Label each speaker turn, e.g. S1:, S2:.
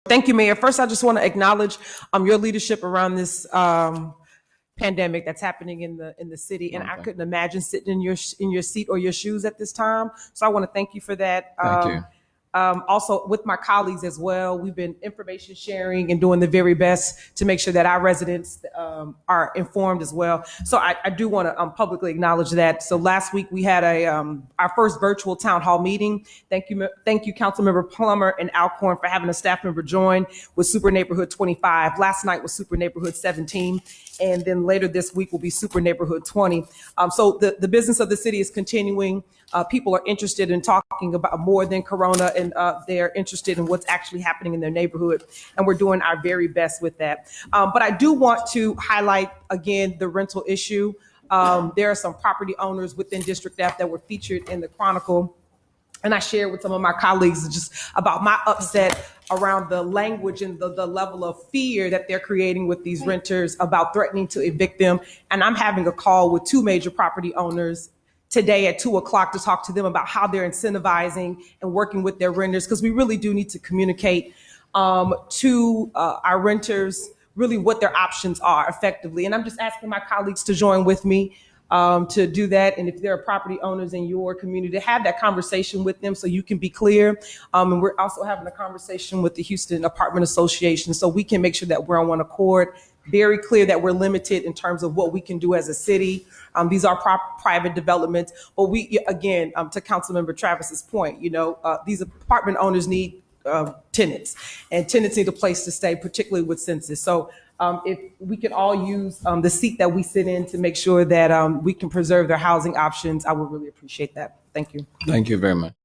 S1: Thank you, Mayor. First, I just want to acknowledge your leadership around this pandemic that's happening in the city, and I couldn't imagine sitting in your seat or your shoes at this time. So I want to thank you for that.
S2: Thank you.
S1: Also, with my colleagues as well, we've been information sharing and doing the very best to make sure that our residents are informed as well. So I do want to publicly acknowledge that. So last week we had our first virtual town hall meeting. Thank you, Councilmember Plummer and Alcorn for having a staff member join with Super Neighborhood 25. Last night was Super Neighborhood 17. And then later this week will be Super Neighborhood 20. So the business of the city is continuing. People are interested in talking about more than Corona, and they're interested in what's actually happening in their neighborhood. And we're doing our very best with that. But I do want to highlight, again, the rental issue. There are some property owners within District F that were featured in the Chronicle. And I shared with some of my colleagues just about my upset around the language and the level of fear that they're creating with these renters about threatening to evict them. And I'm having a call with two major property owners today at 2:00 to talk to them about how they're incentivizing and working with their renters, because we really do need to communicate to our renters really what their options are effectively. And I'm just asking my colleagues to join with me to do that. And if there are property owners in your community, to have that conversation with them so you can be clear. And we're also having a conversation with the Houston Apartment Association so we can make sure that we're on one accord, very clear that we're limited in terms of what we can do as a city. These are private developments, but we, again, to Councilmember Travis's point, these apartment owners need tenants, and tenants need a place to stay, particularly with census. So if we can all use the seat that we sit in to make sure that we can preserve their housing options, I would really appreciate that. Thank you.
S2: Thank you very much.